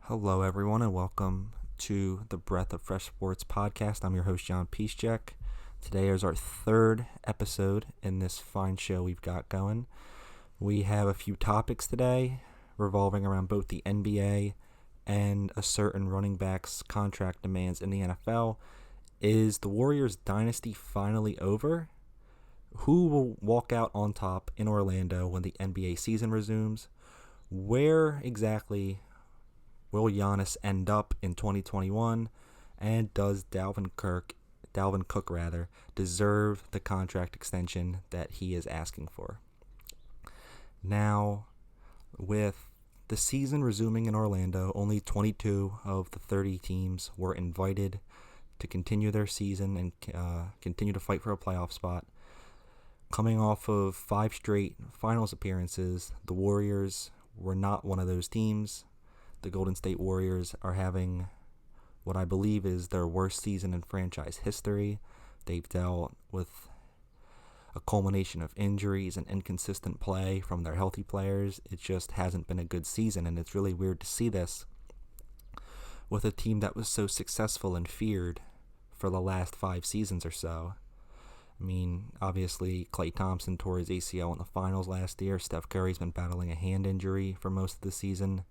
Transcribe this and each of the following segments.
Hello, everyone, and welcome to the Breath of Fresh Sports podcast. I'm your host, John Piszczek. Today is our third episode in this fine show we've got going. We have a few topics today revolving around both the NBA and a certain running back's contract demands in the NFL. Is the Warriors' dynasty finally over? Who will walk out on top in Orlando when the NBA season resumes? Where exactly will Giannis end up in 2021? And does Dalvin Cook deserve the contract extension that he is asking for? Now, with the season resuming in Orlando, only 22 of the 30 teams were invited to continue their season and continue to fight for a playoff spot. Coming off of 5 straight finals appearances, the Warriors were not one of those teams. The Golden State Warriors are having what I believe is their worst season in franchise history. They've dealt with a culmination of injuries and inconsistent play from their healthy players. It just hasn't been a good season, and it's really weird to see this with a team that was so successful and feared for the last 5 seasons or so. I mean, obviously, Klay Thompson tore his ACL in the finals last year. Steph Curry's been battling a hand injury for most of the season.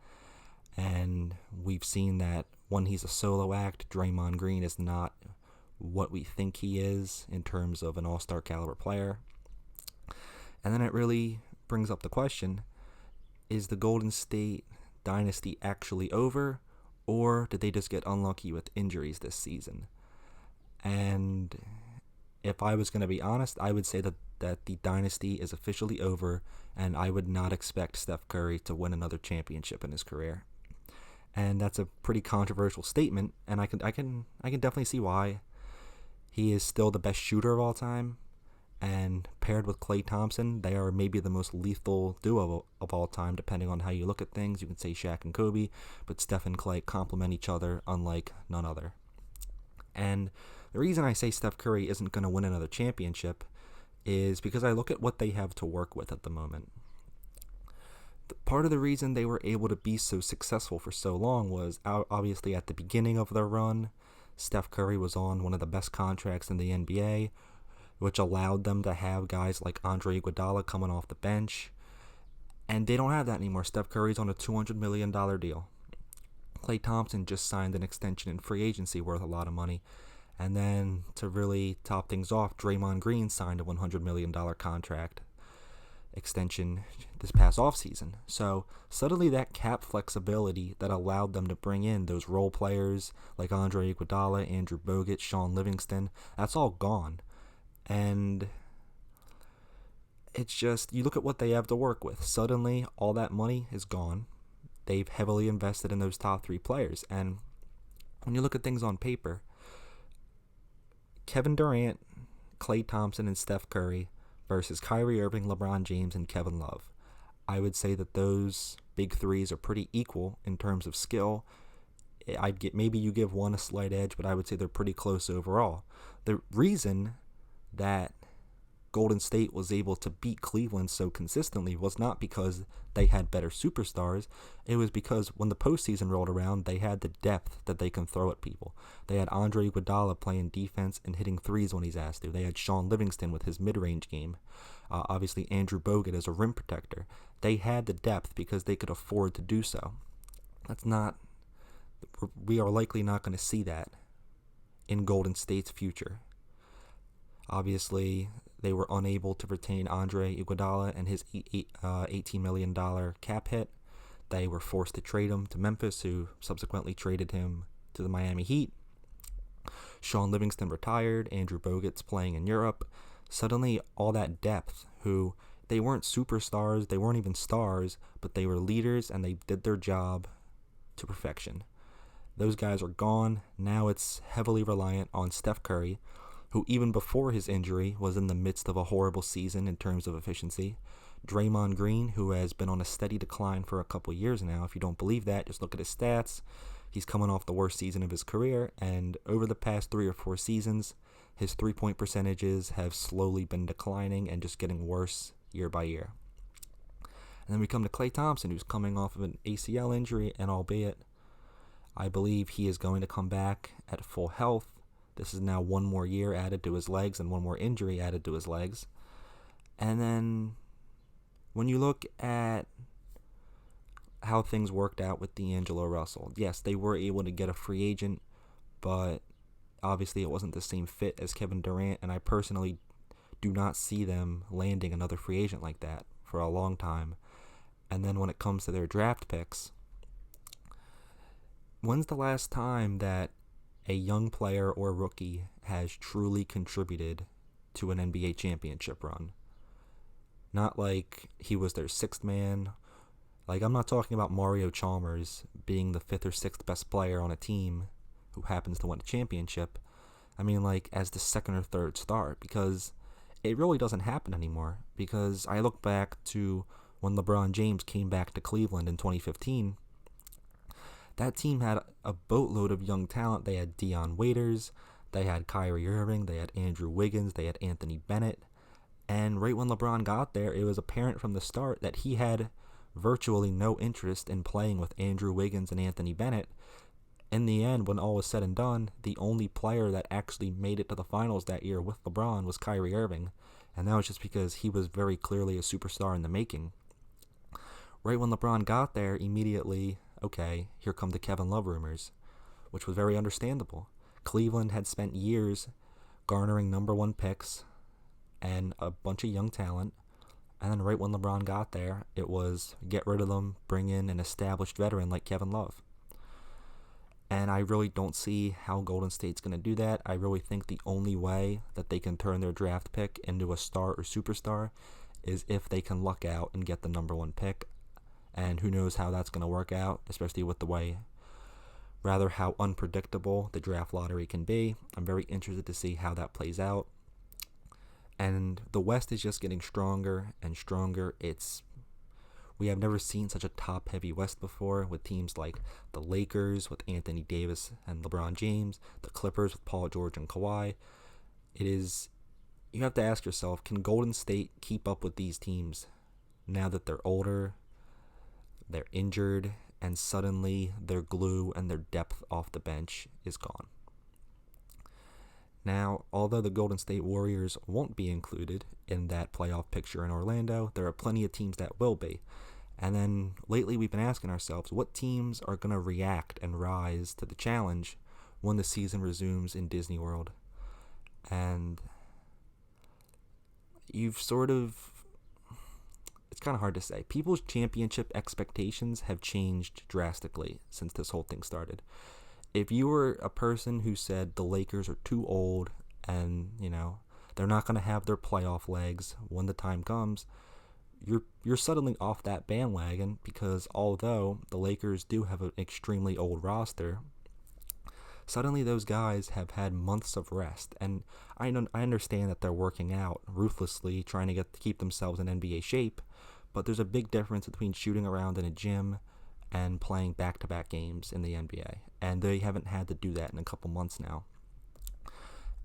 And we've seen that when he's a solo act, Draymond Green is not what we think he is in terms of an all-star caliber player. And then it really brings up the question, is the Golden State dynasty actually over, or did they just get unlucky with injuries this season? And if I was going to be honest, I would say that the dynasty is officially over, and I would not expect Steph Curry to win another championship in his career. And that's a pretty controversial statement, and I can definitely see why. He is still the best shooter of all time, and paired with Klay Thompson, they are maybe the most lethal duo of all time, depending on how you look at things. You can say Shaq and Kobe, but Steph and Klay complement each other unlike none other. And the reason I say Steph Curry isn't going to win another championship is because I look at what they have to work with at the moment. Part of the reason they were able to be so successful for so long was obviously at the beginning of their run, Steph Curry was on one of the best contracts in the NBA, which allowed them to have guys like Andre Iguodala coming off the bench. And they don't have that anymore. Steph Curry's on a $200 million deal. Klay Thompson just signed an extension in free agency worth a lot of money. And then to really top things off, Draymond Green signed a $100 million contract extension this past offseason. So suddenly that cap flexibility that allowed them to bring in those role players like Andre Iguodala, Andrew Bogut, Sean Livingston, that's all gone. And it's just, you look at what they have to work with. Suddenly all that money is gone. They've heavily invested in those top 3 players. And when you look at things on paper, Kevin Durant, Klay Thompson, and Steph Curry versus Kyrie Irving, LeBron James, and Kevin Love. I would say that those big 3s are pretty equal in terms of skill. Maybe you give one a slight edge, but I would say they're pretty close overall. The reason that Golden State was able to beat Cleveland so consistently was not because they had better superstars. It was because when the postseason rolled around, they had the depth that they can throw at people. They had Andre Iguodala playing defense and hitting threes when he's asked to. They had Sean Livingston with his mid-range game. Obviously, Andrew Bogut as a rim protector. They had the depth because they could afford to do so. We are likely not going to see that in Golden State's future. Obviously, they were unable to retain Andre Iguodala and his $18 million cap hit. They were forced to trade him to Memphis, who subsequently traded him to the Miami Heat. Sean Livingston retired. Andrew Bogut's playing in Europe. Suddenly, all that depth, who they weren't superstars, they weren't even stars, but they were leaders and they did their job to perfection. Those guys are gone. Now it's heavily reliant on Steph Curry, who even before his injury was in the midst of a horrible season in terms of efficiency. Draymond Green, who has been on a steady decline for a couple years now. If you don't believe that, just look at his stats. He's coming off the worst season of his career, and over the past 3 or 4 seasons, his three-point percentages have slowly been declining and just getting worse year by year. And then we come to Klay Thompson, who's coming off of an ACL injury, and albeit I believe he is going to come back at full health. This is now one more year added to his legs and one more injury added to his legs. And then when you look at how things worked out with D'Angelo Russell, yes, they were able to get a free agent, but obviously it wasn't the same fit as Kevin Durant, and I personally do not see them landing another free agent like that for a long time. And then when it comes to their draft picks, when's the last time that a young player or rookie has truly contributed to an NBA championship run? Not like he was their sixth man. Like, I'm not talking about Mario Chalmers being the fifth or sixth best player on a team who happens to win a championship. I mean, like, as the second or third star, because it really doesn't happen anymore. Because I look back to when LeBron James came back to Cleveland in 2015, that team had a boatload of young talent. They had Dion Waiters, they had Kyrie Irving, they had Andrew Wiggins, they had Anthony Bennett. And right when LeBron got there, it was apparent from the start that he had virtually no interest in playing with Andrew Wiggins and Anthony Bennett. In the end, when all was said and done, the only player that actually made it to the finals that year with LeBron was Kyrie Irving. And that was just because he was very clearly a superstar in the making. Right when LeBron got there, immediately, okay, here come the Kevin Love rumors, which was very understandable. Cleveland had spent years garnering number one picks and a bunch of young talent, and then right when LeBron got there, it was get rid of them, bring in an established veteran like Kevin Love. And I really don't see how Golden State's going to do that. I really think the only way that they can turn their draft pick into a star or superstar is if they can luck out and get the number one pick. And who knows how that's going to work out, especially with the way, rather how unpredictable the draft lottery can be. I'm very interested to see how that plays out. And the West is just getting stronger and stronger. We have never seen such a top-heavy West before, with teams like the Lakers with Anthony Davis and LeBron James, the Clippers with Paul George and Kawhi. You have to ask yourself, can Golden State keep up with these teams now that they're older, they're injured, and suddenly their glue and their depth off the bench is gone? Now, although the Golden State Warriors won't be included in that playoff picture in Orlando, there are plenty of teams that will be. And then lately we've been asking ourselves, what teams are going to react and rise to the challenge when the season resumes in Disney World? And it's kind of hard to say. People's championship expectations have changed drastically since this whole thing started. If you were a person who said the Lakers are too old and, they're not going to have their playoff legs when the time comes, you're suddenly off that bandwagon, because although the Lakers do have an extremely old roster, suddenly those guys have had months of rest. And I understand that they're working out ruthlessly, trying to keep themselves in NBA shape, but there's a big difference between shooting around in a gym and playing back-to-back games in the NBA. And they haven't had to do that in a couple months now.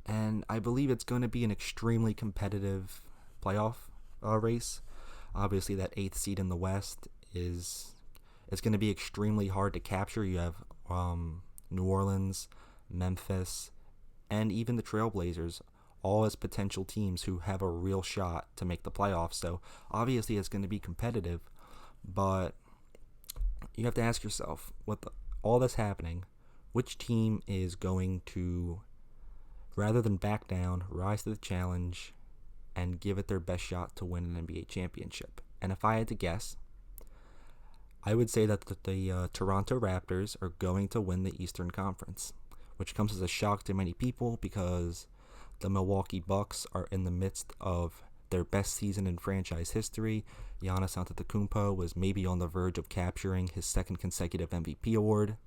And I believe it's going to be an extremely competitive playoff race. Obviously, that 8th seed in the West it's going to be extremely hard to capture. You have New Orleans, Memphis, and even the Trailblazers, all as potential teams who have a real shot to make the playoffs. So obviously it's going to be competitive, but you have to ask yourself, with all this happening, which team is going to, rather than back down, rise to the challenge and give it their best shot to win an NBA championship? And if I had to guess, I would say that the Toronto Raptors are going to win the Eastern Conference, which comes as a shock to many people because the Milwaukee Bucks are in the midst of their best season in franchise history. Giannis Antetokounmpo was maybe on the verge of capturing his second consecutive MVP award.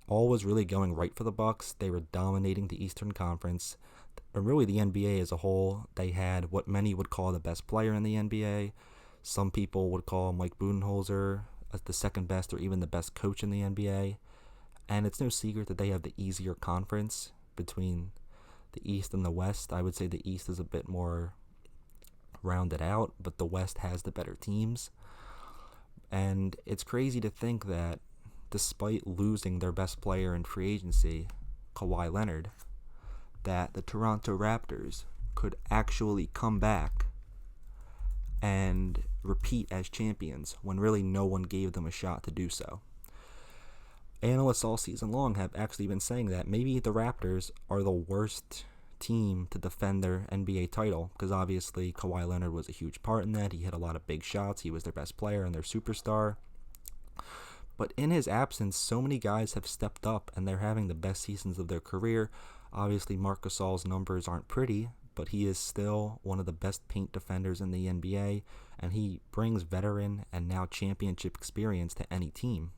All was really going right for the Bucks. They were dominating the Eastern Conference, and really the NBA as a whole. They had what many would call the best player in the NBA. Some people would call Mike Budenholzer as the second best or even the best coach in the NBA. And it's no secret that they have the easier conference between the East and the West. I would say the East is a bit more rounded out, but the West has the better teams. And it's crazy to think that despite losing their best player in free agency, Kawhi Leonard, that the Toronto Raptors could actually come back and repeat as champions when really no one gave them a shot to do so. Analysts all season long have actually been saying that maybe the Raptors are the worst team to defend their NBA title, because obviously Kawhi Leonard was a huge part in that. He hit a lot of big shots. He was their best player and their superstar. But in his absence, so many guys have stepped up and they're having the best seasons of their career. Obviously, Marc Gasol's numbers aren't pretty, but he is still one of the best paint defenders in the NBA, and he brings veteran and now championship experience to any team.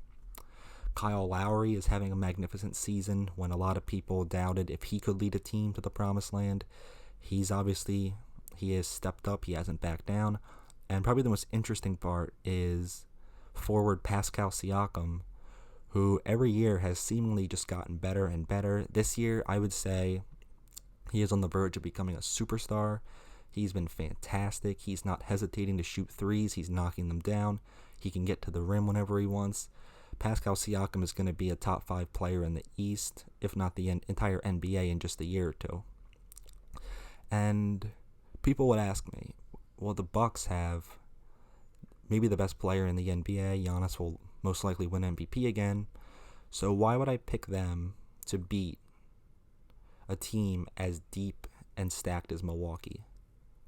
Kyle Lowry is having a magnificent season when a lot of people doubted if he could lead a team to the promised land. He has stepped up. He hasn't backed down. And probably the most interesting part is forward Pascal Siakam, who every year has seemingly just gotten better and better. This year, I would say he is on the verge of becoming a superstar. He's been fantastic. He's not hesitating to shoot threes. He's knocking them down. He can get to the rim whenever he wants. Pascal Siakam is going to be a top 5 player in the East, if not the entire NBA, in just a year or two. And people would ask me, well, the Bucks have maybe the best player in the NBA. Giannis will most likely win MVP again. So why would I pick them to beat a team as deep and stacked as Milwaukee,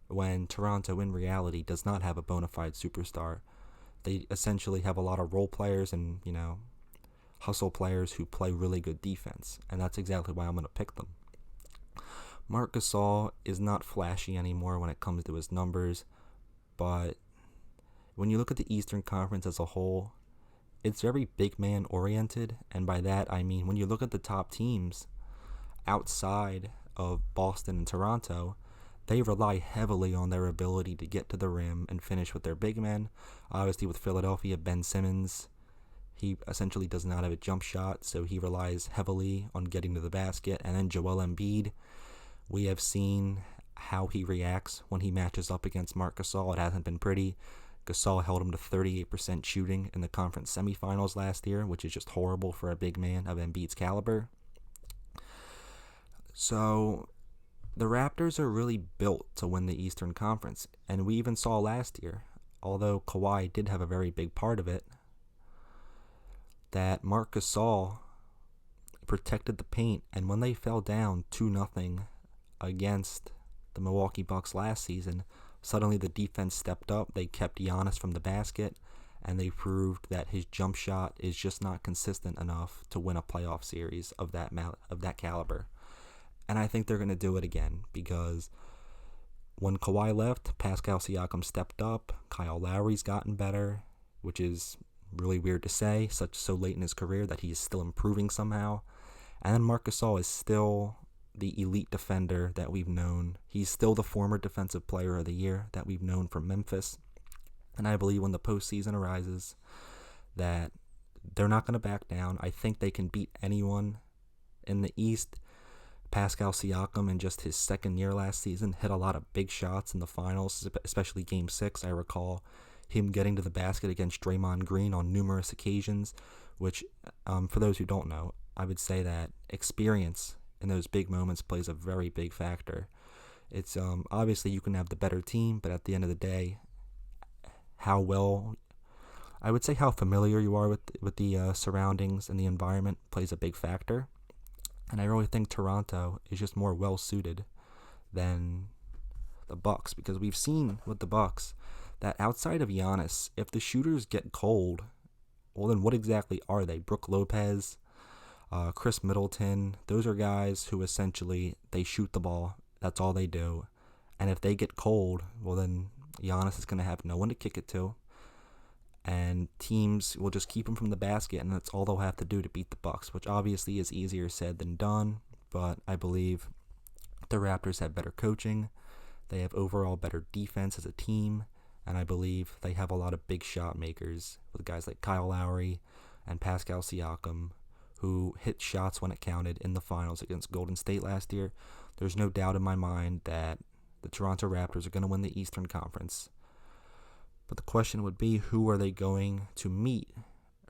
when Toronto in reality does not have a bona fide superstar? They essentially have a lot of role players and, hustle players who play really good defense, and that's exactly why I'm going to pick them. Marc Gasol is not flashy anymore when it comes to his numbers, but when you look at the Eastern Conference as a whole, it's very big man oriented, and by that I mean when you look at the top teams outside of Boston and Toronto, they rely heavily on their ability to get to the rim and finish with their big men. Obviously with Philadelphia, Ben Simmons, he essentially does not have a jump shot, so he relies heavily on getting to the basket. And then Joel Embiid, we have seen how he reacts when he matches up against Marc Gasol. It hasn't been pretty. Gasol held him to 38% shooting in the conference semifinals last year, which is just horrible for a big man of Embiid's caliber. So the Raptors are really built to win the Eastern Conference, and we even saw last year, although Kawhi did have a very big part of it, that Marc Gasol protected the paint, and when they fell down 2-0 against the Milwaukee Bucks last season, suddenly the defense stepped up. They kept Giannis from the basket, and they proved that his jump shot is just not consistent enough to win a playoff series of that caliber. And I think they're going to do it again, because when Kawhi left, Pascal Siakam stepped up. Kyle Lowry's gotten better, which is really weird to say, so late in his career, that he's still improving somehow. And then Marc Gasol is still the elite defender that we've known. He's still the former Defensive Player of the Year that we've known from Memphis. And I believe when the postseason arises that they're not going to back down. I think they can beat anyone in the East. Pascal Siakam, in just his second year last season, hit a lot of big shots in the finals, especially Game 6. I recall him getting to the basket against Draymond Green on numerous occasions, which, for those who don't know, I would say that experience in those big moments plays a very big factor. It's obviously you can have the better team, but at the end of the day, how familiar you are with the surroundings and the environment plays a big factor. And I really think Toronto is just more well-suited than the Bucks, because we've seen with the Bucks that outside of Giannis, if the shooters get cold, well then what exactly are they? Brook Lopez, Chris Middleton, those are guys who essentially, they shoot the ball. That's all they do. And if they get cold, well then Giannis is going to have no one to kick it to. And teams will just keep him from the basket, and that's all they'll have to do to beat the Bucks, which obviously is easier said than done. But I believe the Raptors have better coaching. They have overall better defense as a team. And I believe they have a lot of big shot makers with guys like Kyle Lowry and Pascal Siakam, who hit shots when it counted in the finals against Golden State last year. There's no doubt in my mind that the Toronto Raptors are going to win the Eastern Conference. But the question would be, who are they going to meet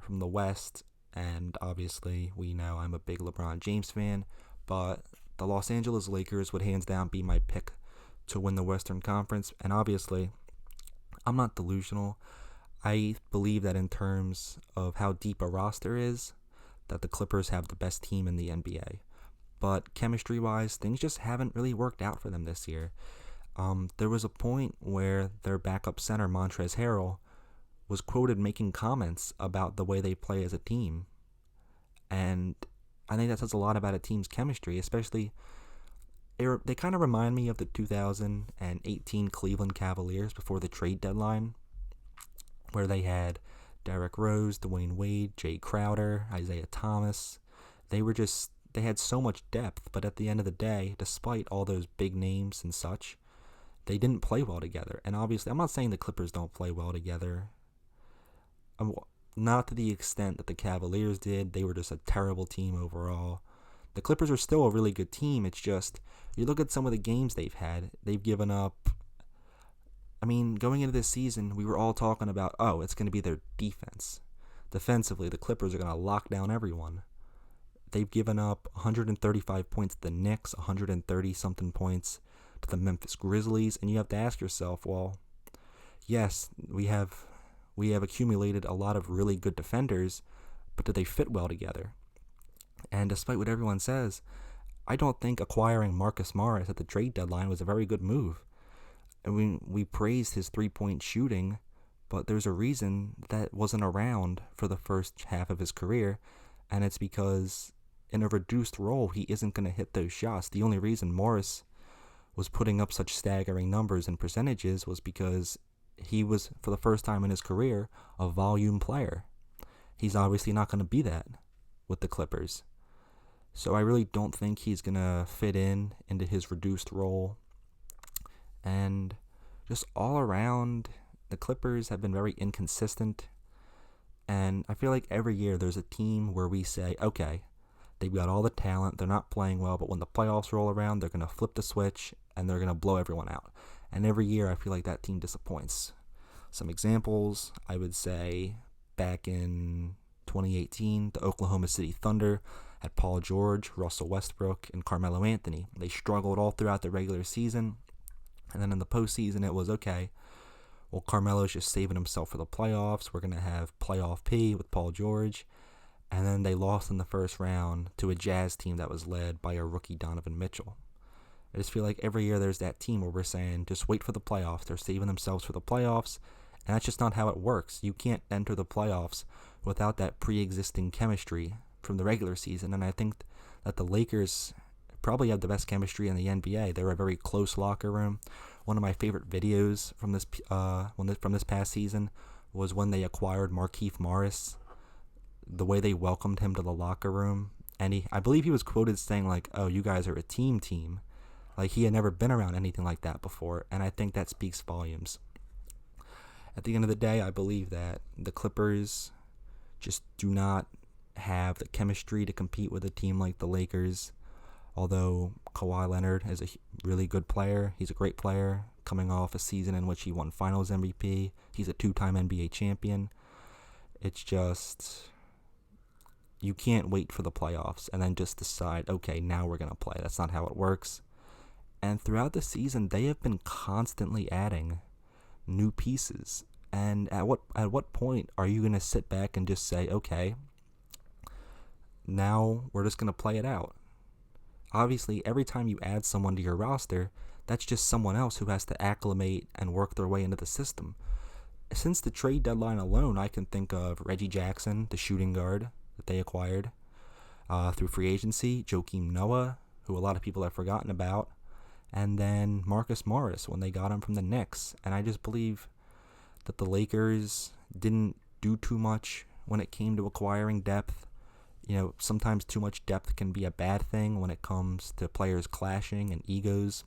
from the West? And obviously, we know I'm a big LeBron James fan, but the Los Angeles Lakers would hands down be my pick to win the Western Conference. And obviously, I'm not delusional. I believe that in terms of how deep a roster is, that the Clippers have the best team in the NBA. But chemistry-wise, things just haven't really worked out for them this year. There was a point where their backup center, Montrezl Harrell, was quoted making comments about the way they play as a team. And I think that says a lot about a team's chemistry, especially they kind of remind me of the 2018 Cleveland Cavaliers before the trade deadline, where they had Derrick Rose, Dwayne Wade, Jay Crowder, Isaiah Thomas. They had so much depth, but at the end of the day, despite all those big names and such, they didn't play well together. And obviously, I'm not saying the Clippers don't play well together. Not to the extent that the Cavaliers did. They were just a terrible team overall. The Clippers are still a really good team. It's just, you look at some of the games they've had, they've given up. I mean, going into this season, we were all talking about, it's going to be their defense. Defensively, the Clippers are going to lock down everyone. They've given up 135 points to the Knicks, 130-something points to the Memphis Grizzlies, and you have to ask yourself, well, yes, we have accumulated a lot of really good defenders, but do they fit well together? And despite what everyone says, I don't think acquiring Marcus Morris at the trade deadline was a very good move. I mean, we praised his three-point shooting, but there's a reason that wasn't around for the first half of his career, and it's because in a reduced role, he isn't going to hit those shots. The only reason Morris was putting up such staggering numbers and percentages was because he was, for the first time in his career, a volume player. He's obviously not going to be that with the Clippers. So I really don't think he's going to fit into his reduced role. And just all around, the Clippers have been very inconsistent. And I feel like every year there's a team where we say, okay, they've got all the talent, they're not playing well, but when the playoffs roll around, they're going to flip the switch and they're going to blow everyone out. And every year I feel like that team disappoints. Some examples, I would say back in 2018, the Oklahoma City Thunder had Paul George, Russell Westbrook, and Carmelo Anthony. They struggled all throughout the regular season. And then in the postseason, it was, okay, well, Carmelo's just saving himself for the playoffs. We're going to have playoff P with Paul George. And then they lost in the first round to a Jazz team that was led by a rookie Donovan Mitchell. I just feel like every year there's that team where we're saying, just wait for the playoffs. They're saving themselves for the playoffs. And that's just not how it works. You can't enter the playoffs without that pre-existing chemistry from the regular season. And I think that the Lakers probably have the best chemistry in the NBA. They're a very close locker room. One of my favorite videos from this past season was when they acquired Markieff Morris. The way they welcomed him to the locker room, and I believe he was quoted saying like, "Oh, you guys are a team." Like he had never been around anything like that before, and I think that speaks volumes. At the end of the day, I believe that the Clippers just do not have the chemistry to compete with a team like the Lakers. Although Kawhi Leonard is a really good player, he's a great player, coming off a season in which he won Finals MVP. He's a 2-time NBA champion. It's just, you can't wait for the playoffs and then just decide, okay, now we're going to play. That's not how it works. And throughout the season, they have been constantly adding new pieces. And at what point are you going to sit back and just say, okay, now we're just going to play it out? Obviously, every time you add someone to your roster, that's just someone else who has to acclimate and work their way into the system. Since the trade deadline alone, I can think of Reggie Jackson, the shooting guard that they acquired through free agency, Joakim Noah, who a lot of people have forgotten about, and then Marcus Morris when they got him from the Knicks. And I just believe that the Lakers didn't do too much when it came to acquiring depth. You know, sometimes too much depth can be a bad thing when it comes to players clashing and egos.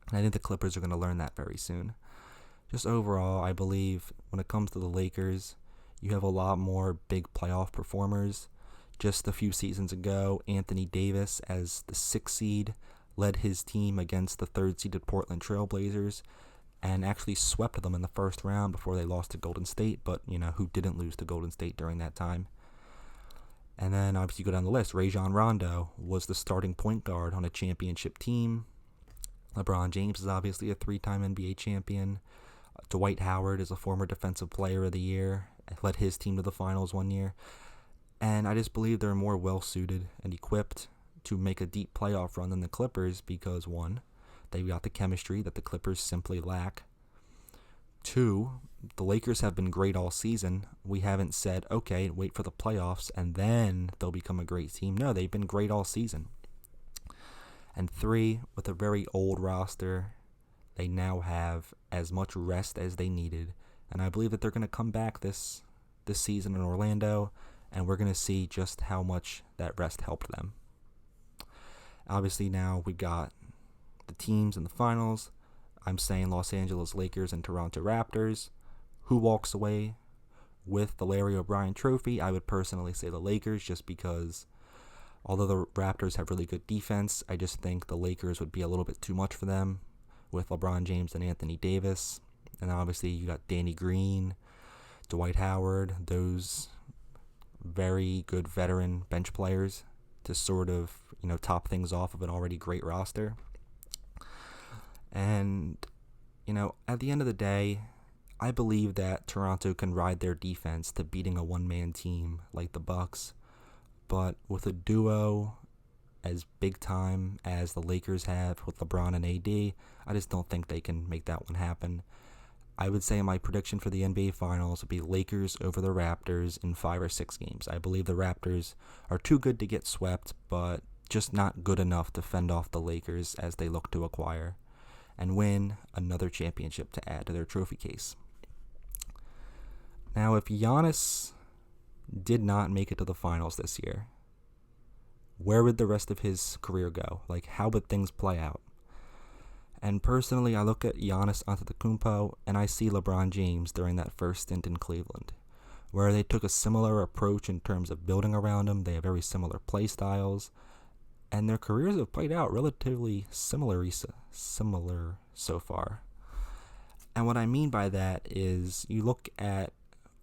And I think the Clippers are going to learn that very soon. Just overall, I believe when it comes to the Lakers, you have a lot more big playoff performers. Just a few seasons ago, Anthony Davis, as the 6th seed, led his team against the 3rd-seeded Portland Trailblazers and actually swept them in the first round before they lost to Golden State. But, you know, who didn't lose to Golden State during that time? And then obviously you go down the list. Rajon Rondo was the starting point guard on a championship team. LeBron James is obviously a 3-time NBA champion. Dwight Howard is a former Defensive Player of the Year. Led his team to the finals one year. And I just believe they're more well-suited and equipped to make a deep playoff run than the Clippers because, one, they've got the chemistry that the Clippers simply lack. 2, the Lakers have been great all season. We haven't said, okay, wait for the playoffs and then they'll become a great team. No, they've been great all season. And 3, with a very old roster, they now have as much rest as they needed. And I believe that they're going to come back this season in Orlando, and we're going to see just how much that rest helped them. Obviously now we got the teams in the finals. I'm saying Los Angeles Lakers and Toronto Raptors. Who walks away with the Larry O'Brien trophy? I would personally say the Lakers, just because although the Raptors have really good defense, I just think the Lakers would be a little bit too much for them with LeBron James and Anthony Davis. And obviously you got Danny Green, Dwight Howard, those very good veteran bench players to sort of, top things off of an already great roster. And, at the end of the day, I believe that Toronto can ride their defense to beating a one-man team like the Bucks. But with a duo as big time as the Lakers have with LeBron and AD, I just don't think they can make that one happen. I would say my prediction for the NBA Finals would be Lakers over the Raptors in 5 or 6 games. I believe the Raptors are too good to get swept, but just not good enough to fend off the Lakers as they look to acquire and win another championship to add to their trophy case. Now, if Giannis did not make it to the finals this year, where would the rest of his career go? How would things play out? And personally, I look at Giannis Antetokounmpo and I see LeBron James during that first stint in Cleveland, where they took a similar approach in terms of building around him. They have very similar play styles, and their careers have played out relatively similar so far. And what I mean by that is you look at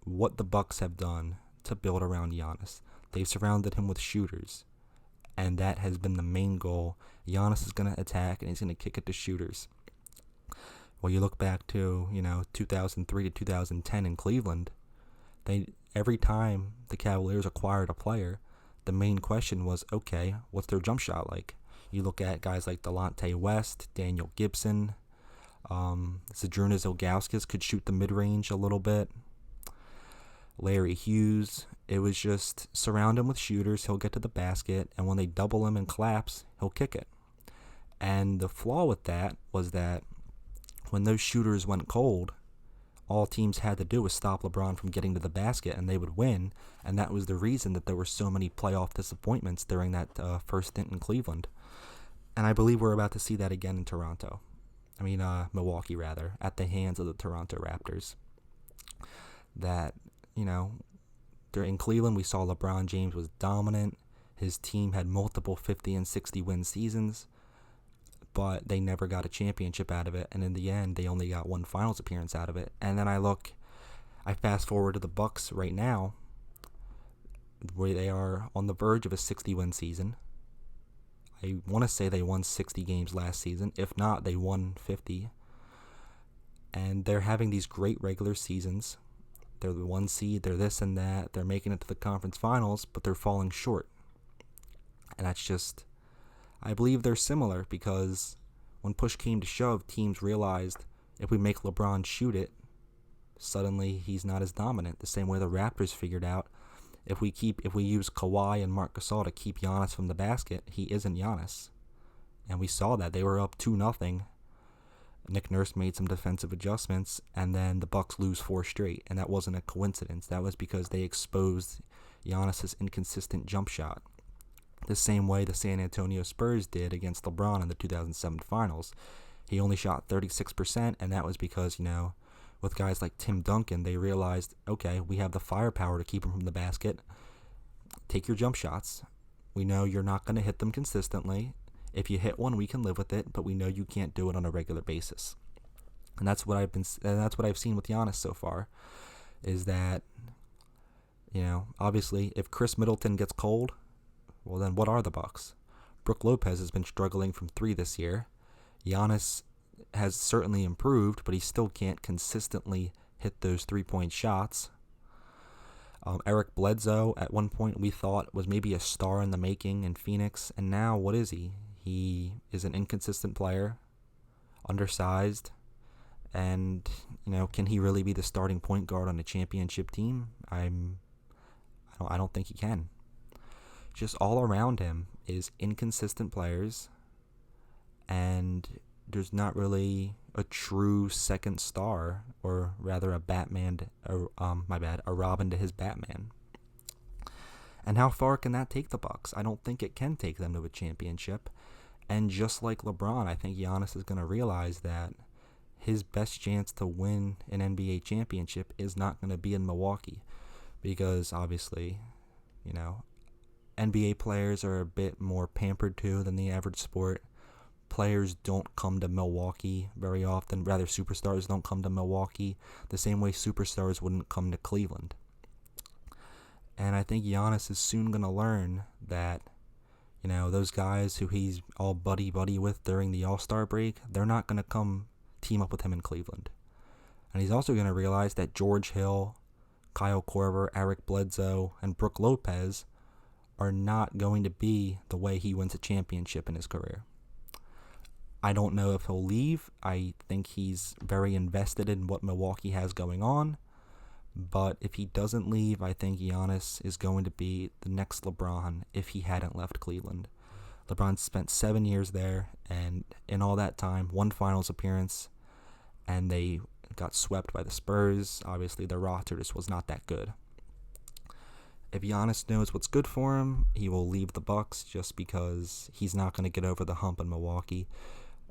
what the Bucks have done to build around Giannis. They've surrounded him with shooters, and that has been the main goal. Giannis is going to attack, and he's going to kick it to shooters. Well, you look back to, 2003 to 2010 in Cleveland, every time the Cavaliers acquired a player, the main question was, okay, what's their jump shot like? You look at guys like Delonte West, Daniel Gibson, Zydrunas Ilgauskas could shoot the mid-range a little bit. Larry Hughes, it was just surround him with shooters, he'll get to the basket, and when they double him and collapse, he'll kick it. And the flaw with that was that when those shooters went cold, all teams had to do was stop LeBron from getting to the basket and they would win, and that was the reason that there were so many playoff disappointments during that first stint in Cleveland. And I believe we're about to see that again in Milwaukee rather, at the hands of the Toronto Raptors. That, during Cleveland we saw LeBron James was dominant. His team had multiple 50 and 60 win seasons, but they never got a championship out of it, and in the end they only got one finals appearance out of it. And then I fast forward to the Bucks right now, where they are on the verge of a 60 win season. I want to say they won 60 games last season. If not, they won 50. And they're having these great regular seasons. They're the 1 seed, they're this and that, they're making it to the conference finals, but they're falling short. And that's just, I believe they're similar, because when push came to shove, teams realized if we make LeBron shoot it, suddenly he's not as dominant. The same way the Raptors figured out, if we use Kawhi and Marc Gasol to keep Giannis from the basket, he isn't Giannis. And we saw that. They were up 2-0. Nick Nurse made some defensive adjustments, and then the Bucks lose 4 straight, and that wasn't a coincidence. That was because they exposed Giannis's inconsistent jump shot, the same way the San Antonio Spurs did against LeBron in the 2007 Finals. He only shot 36%, and that was because, with guys like Tim Duncan, they realized, okay, we have the firepower to keep him from the basket. Take your jump shots. We know you're not going to hit them consistently. If you hit one, we can live with it, but we know you can't do it on a regular basis. And that's what I've seen with Giannis so far, is that Obviously, if Chris Middleton gets cold, well, then what are the Bucks? Brook Lopez has been struggling from 3 this year. Giannis has certainly improved, but he still can't consistently hit those 3-point shots. Eric Bledsoe, at one point we thought was maybe a star in the making in Phoenix, and now what is he? He is an inconsistent player, undersized, and can he really be the starting point guard on a championship team? I don't think he can. Just all around him is inconsistent players, and there's not really a true second star, or rather a Robin to his Batman. And how far can that take the Bucks? I don't think it can take them to a championship. And just like LeBron, I think Giannis is going to realize that his best chance to win an NBA championship is not going to be in Milwaukee, because obviously, NBA players are a bit more pampered too than the average sport. Players don't come to Milwaukee very often. Rather, superstars don't come to Milwaukee the same way superstars wouldn't come to Cleveland. And I think Giannis is soon going to learn that, those guys who he's all buddy-buddy with during the All-Star break, they're not going to come team up with him in Cleveland. And he's also going to realize that George Hill, Kyle Korver, Eric Bledsoe, and Brook Lopez are not going to be the way he wins a championship in his career. I don't know if he'll leave. I think he's very invested in what Milwaukee has going on. But if he doesn't leave, I think Giannis is going to be the next LeBron if he hadn't left Cleveland. LeBron spent 7 years there, and in all that time, 1 finals appearance, and they got swept by the Spurs. Obviously, their roster just was not that good. If Giannis knows what's good for him, he will leave the Bucks just because he's not going to get over the hump in Milwaukee.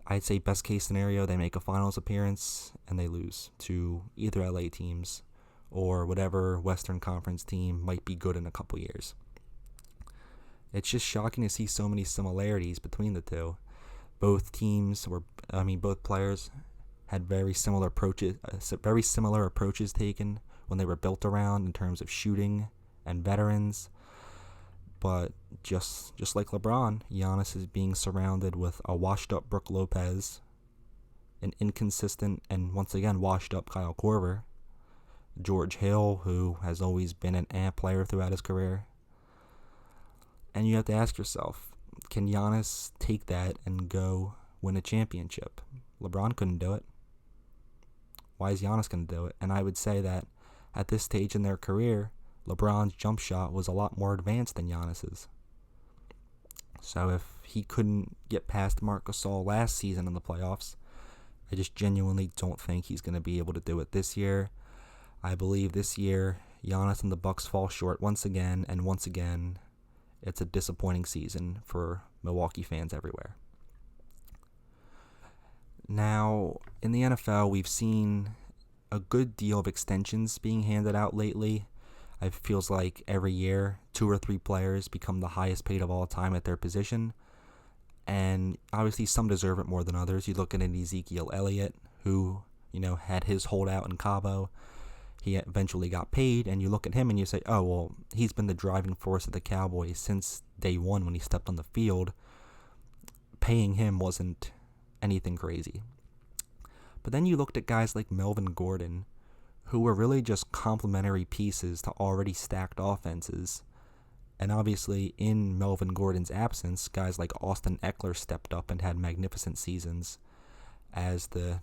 I'd say best case scenario, they make a finals appearance and they lose to either LA teams or whatever Western Conference team might be good in a couple years. It's just shocking to see so many similarities between the two. Both players had very similar approaches taken when they were built around in terms of shooting and veterans. But just like LeBron, Giannis is being surrounded with a washed-up Brook Lopez, an inconsistent and once again washed-up Kyle Korver, George Hill, who has always been an ant player throughout his career. And you have to ask yourself, can Giannis take that and go win a championship? LeBron couldn't do it. Why is Giannis going to do it? And I would say that at this stage in their career, LeBron's jump shot was a lot more advanced than Giannis's. So if he couldn't get past Marc Gasol last season in the playoffs, I just genuinely don't think he's going to be able to do it this year. I believe this year, Giannis and the Bucks fall short once again, and once again, it's a disappointing season for Milwaukee fans everywhere. Now, in the NFL, we've seen a good deal of extensions being handed out lately. It feels like every year, 2 or 3 players become the highest paid of all time at their position. And obviously some deserve it more than others. You look at an Ezekiel Elliott, who, had his holdout in Cabo. He eventually got paid, and you look at him and you say, oh, well, he's been the driving force of the Cowboys since day one when he stepped on the field. Paying him wasn't anything crazy. But then you looked at guys like Melvin Gordon, who were really just complementary pieces to already stacked offenses. And obviously, in Melvin Gordon's absence, guys like Austin Eckler stepped up and had magnificent seasons as the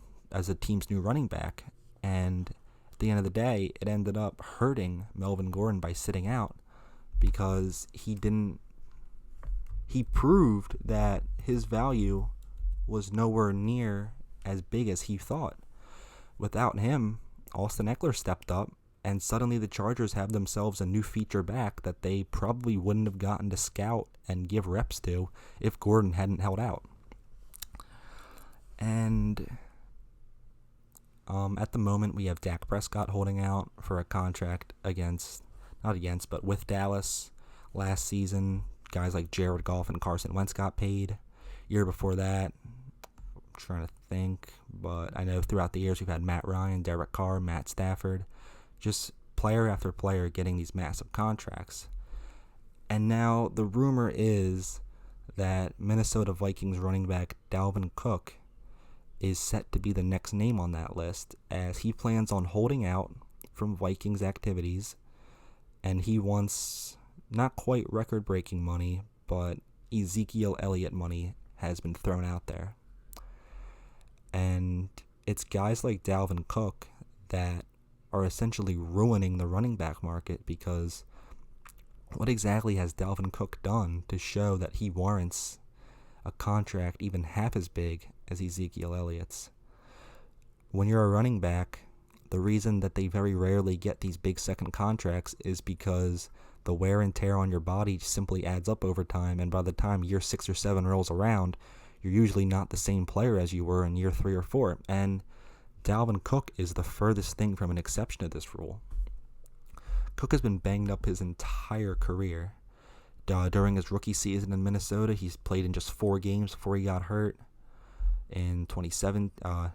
team's new running back. And at the end of the day, it ended up hurting Melvin Gordon by sitting out, because he proved that his value was nowhere near as big as he thought. Without him, Austin Eckler stepped up, and suddenly the Chargers have themselves a new feature back that they probably wouldn't have gotten to scout and give reps to if Gordon hadn't held out. And at the moment, we have Dak Prescott holding out for a contract with Dallas. Last season, guys like Jared Goff and Carson Wentz got paid. Year before that, I'm trying to think, but I know throughout the years we've had Matt Ryan, Derek Carr, Matt Stafford, just player after player getting these massive contracts. And now the rumor is that Minnesota Vikings running back Dalvin Cook is set to be the next name on that list, as he plans on holding out from Vikings activities, and he wants not quite record-breaking money, but Ezekiel Elliott money has been thrown out there. And it's guys like Dalvin Cook that are essentially ruining the running back market, because what exactly has Dalvin Cook done to show that he warrants a contract even half as big as Ezekiel Elliott's? When you're a running back, the reason that they very rarely get these big second contracts is because the wear and tear on your body simply adds up over time, and by the time year 6 or 7 rolls around, you're usually not the same player as you were in year 3 or 4. And Dalvin Cook is the furthest thing from an exception to this rule. Cook has been banged up his entire career. During his rookie season in Minnesota, he's played in just 4 games before he got hurt. In the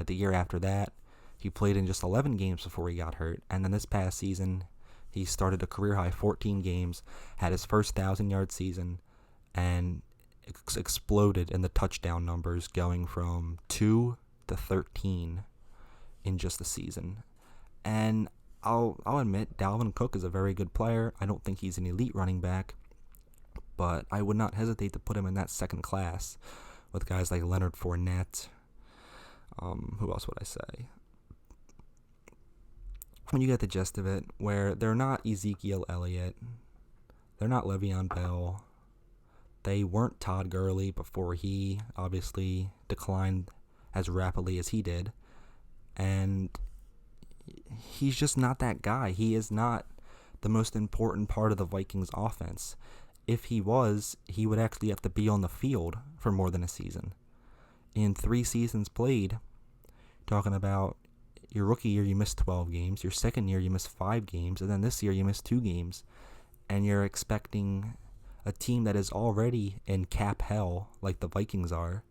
year after that, he played in just 11 games before he got hurt. And then this past season, he started a career-high 14 games, had his first 1,000-yard season, and exploded in the touchdown numbers, going from 2 to 13 in just the season. And I'll admit, Dalvin Cook is a very good player. I don't think he's an elite running back, but I would not hesitate to put him in that second class with guys like Leonard Fournette. Who else would I say? When you get the gist of it, where they're not Ezekiel Elliott, they're not Le'Veon Bell, they weren't Todd Gurley before he obviously declined as rapidly as he did, and he's just not that guy. He is not the most important part of the Vikings offense. If he was, he would actually have to be on the field for more than a season. In 3 seasons played, talking about your rookie year, you missed 12 games. Your second year, you missed 5 games. And then this year, you missed 2 games. And you're expecting a team that is already in cap hell, like the Vikings are,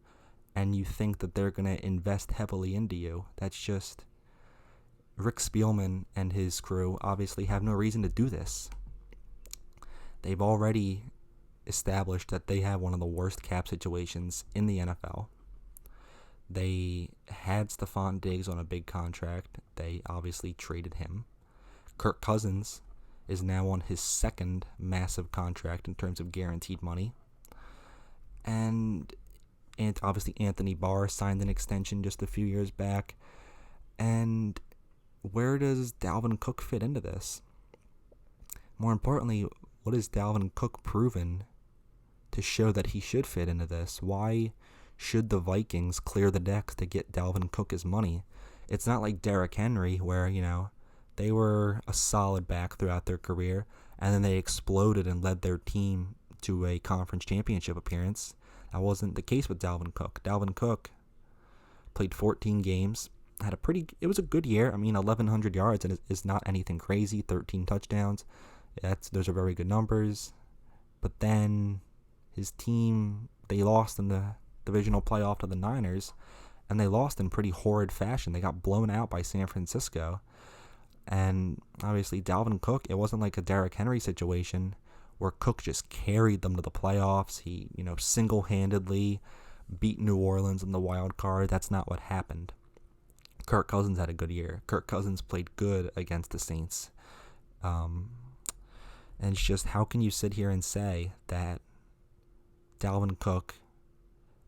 and you think that they're going to invest heavily into you. That's just... Rick Spielman and his crew obviously have no reason to do this. They've already established that they have one of the worst cap situations in the NFL. They had Stephon Diggs on a big contract. They obviously traded him. Kirk Cousins is now on his second massive contract in terms of guaranteed money. And obviously Anthony Barr signed an extension just a few years back. And where does Dalvin Cook fit into this? More importantly, what has Dalvin Cook proven to show that he should fit into this? Why should the Vikings clear the decks to get Dalvin Cook his money? It's not like Derrick Henry, where, they were a solid back throughout their career, and then they exploded and led their team to a conference championship appearance. That wasn't the case with Dalvin Cook. Dalvin Cook played 14 games, it was a good year. 1,100 yards and is not anything crazy. 13 touchdowns. Those are very good numbers. But then his team, they lost in the divisional playoff to the Niners, and they lost in pretty horrid fashion. They got blown out by San Francisco. And obviously Dalvin Cook, it wasn't like a Derrick Henry situation where Cook just carried them to the playoffs. He, single-handedly beat New Orleans in the wild card. That's not what happened. Kirk Cousins had a good year. Kirk Cousins played good against the Saints. And it's just, how can you sit here and say that Dalvin Cook,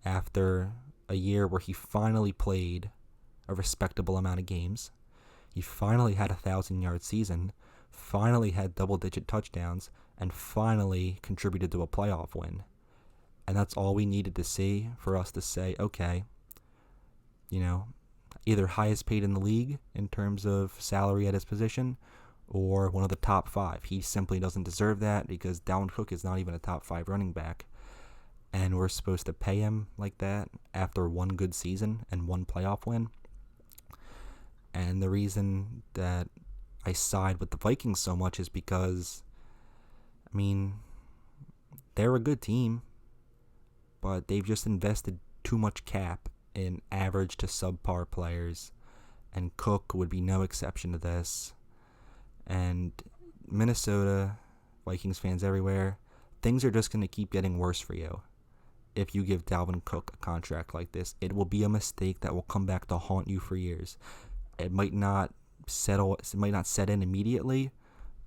after a year where he finally played a respectable amount of games, he finally had a 1,000-yard season, finally had double-digit touchdowns, and finally contributed to a playoff win. And that's all we needed to see for us to say, okay, either highest paid in the league in terms of salary at his position, or one of the top 5. He simply doesn't deserve that, because Dalvin Cook is not even a top 5 running back. And we're supposed to pay him like that after one good season and one playoff win. And the reason that I side with the Vikings so much is because, they're a good team, but they've just invested too much cap in average to subpar players, and Cook would be no exception to this. And Minnesota, Vikings fans everywhere, things are just going to keep getting worse for you. If you give Dalvin Cook a contract like this, it will be a mistake that will come back to haunt you for years. It might not set in immediately,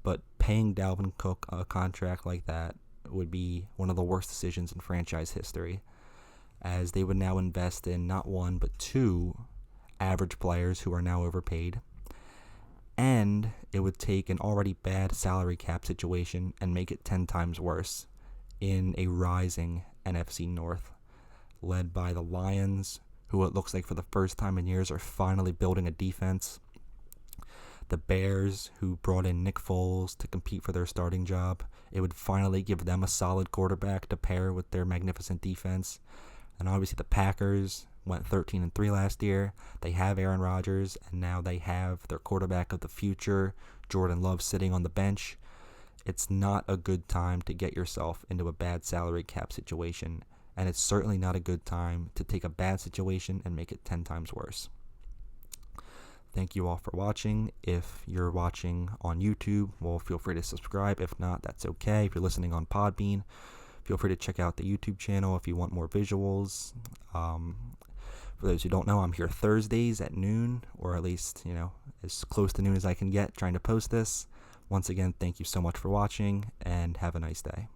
but paying Dalvin Cook a contract like that would be one of the worst decisions in franchise history, as they would now invest in not one but two average players who are now overpaid. And it would take an already bad salary cap situation and make it 10 times worse in a rising NFC North, led by the Lions, who it looks like for the first time in years are finally building a defense. The Bears, who brought in Nick Foles to compete for their starting job. It would finally give them a solid quarterback to pair with their magnificent defense. And obviously the Packers went 13-3 last year. They have Aaron Rodgers, and now they have their quarterback of the future, Jordan Love, sitting on the bench. It's not a good time to get yourself into a bad salary cap situation, and it's certainly not a good time to take a bad situation and make it 10 times worse. Thank you all for watching. If you're watching on YouTube, well, feel free to subscribe. If not, that's okay. If you're listening on Podbean, feel free to check out the YouTube channel if you want more visuals. For those who don't know, I'm here Thursdays at noon, or at least, as close to noon as I can get trying to post this. Once again, thank you so much for watching, and have a nice day.